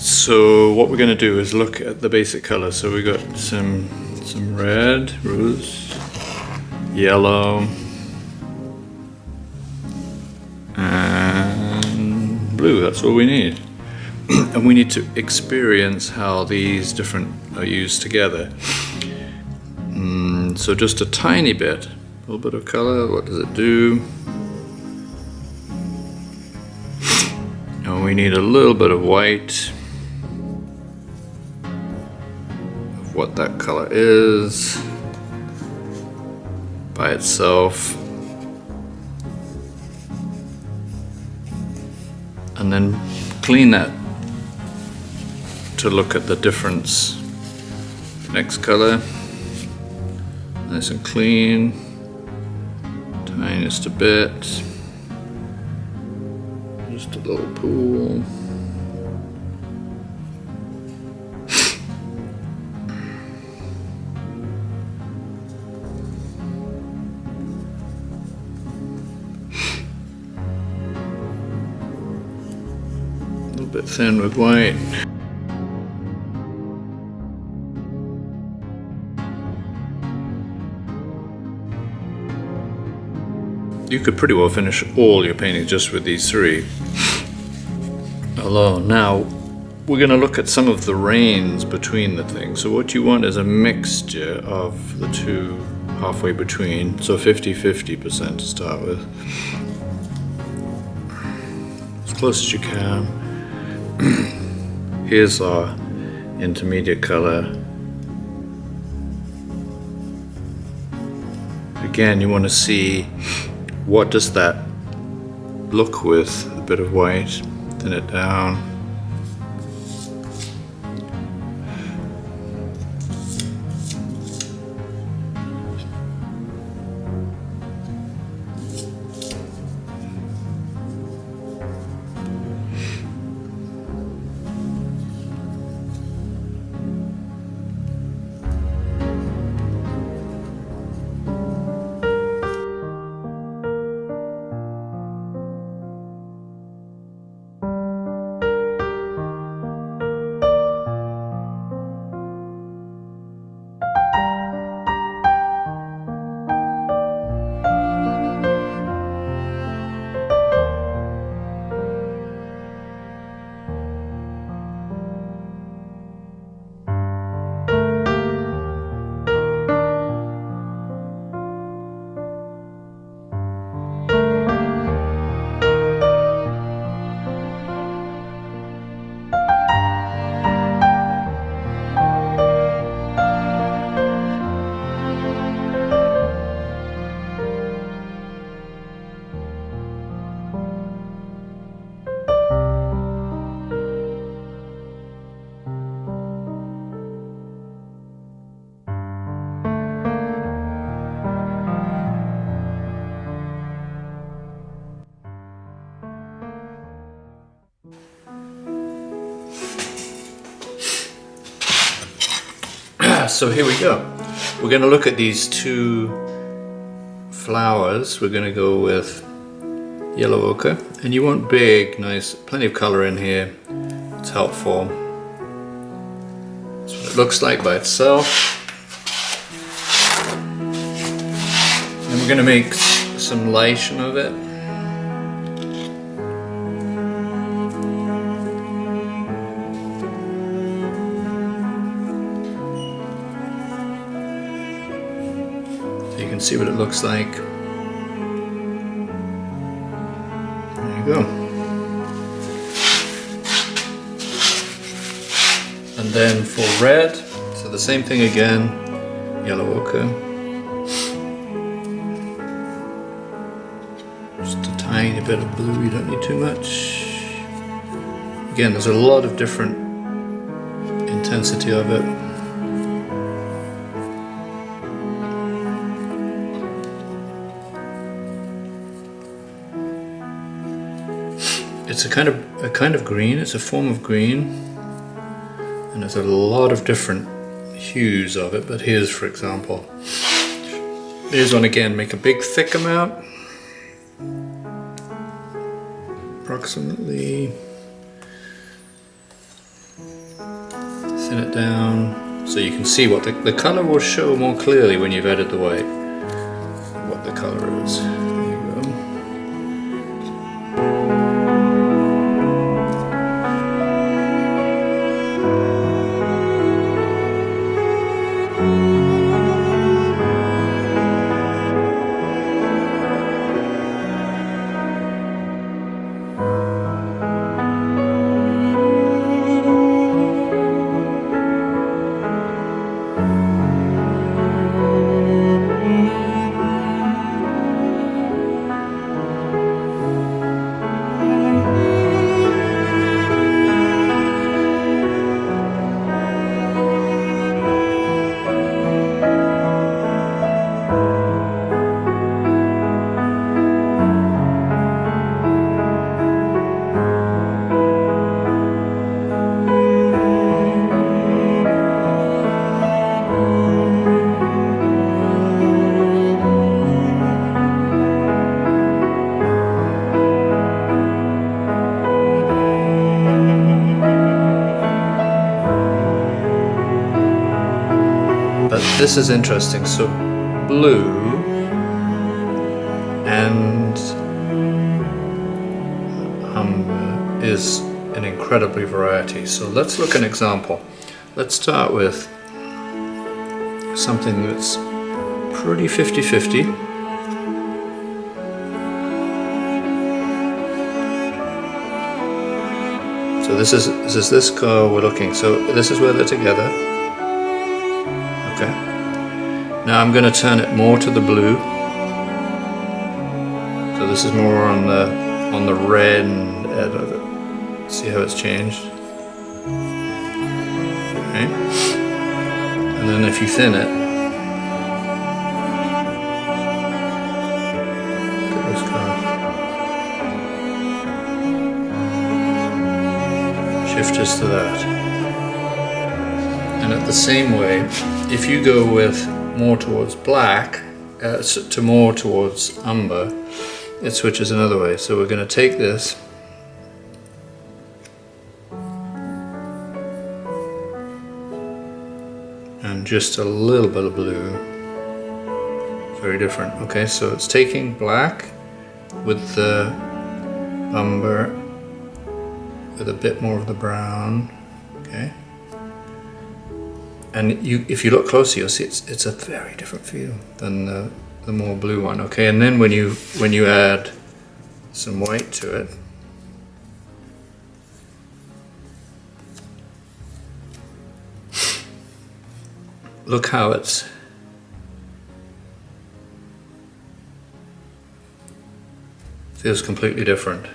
So what we're going to do is look at the basic colors. So we got some red, rose, yellow, and blue. That's all we need. And we need to experience how these different are used together. So just a tiny bit, a little bit of color. What does it do? And we need a little bit of white. Of what that color is by itself. And then clean that to look at the difference. Next color, nice and clean, tiniest a bit, just a little pool. A little bit thin with white. You could pretty well finish all your paintings just with these three alone. Now, we're going to look at some of the rains between the things. So what you want is a mixture of the two halfway between. So 50-50% to start with. As close as you can. Here's our intermediate color. Again, you want to see what does that look with a bit of white, thin it down. So here we go. We're going to look at these two flowers. We're going to go with yellow ochre, and you want big, nice, plenty of color in here. It's helpful. That's what it looks like by itself. And we're going to make some lighting of it. You can see what it looks like. There you go. And then for red, so the same thing again, yellow ochre. Just a tiny bit of blue, you don't need too much. Again, there's a lot of different intensity of it. It's a kind of green, it's a form of green, and there's a lot of different hues of it, but here's, for example, here's one again, make a big thick amount, approximately thin it down so you can see what the color will show more clearly when you've added the white, what the color is. There you go. But this is interesting. So blue and umber is an incredibly variety. So let's look at an example. Let's start with something that's pretty 50-50. So this is this color we're looking. So this is where they're together. Okay. Now I'm going to turn it more to the blue. So this is more on the red and see how it's changed. Okay. And then if you thin it, look at this color. Shift to that. And at the same way, if you go with more towards black, to more towards umber, it switches another way. So we're going to take this and just a little bit of blue. Very different. Okay, so it's taking black with the umber with a bit more of the brown. Okay. And if you look closer, you'll see it's a very different feel than the more blue one. Okay, and then when you add some white to it, look how it feels completely different.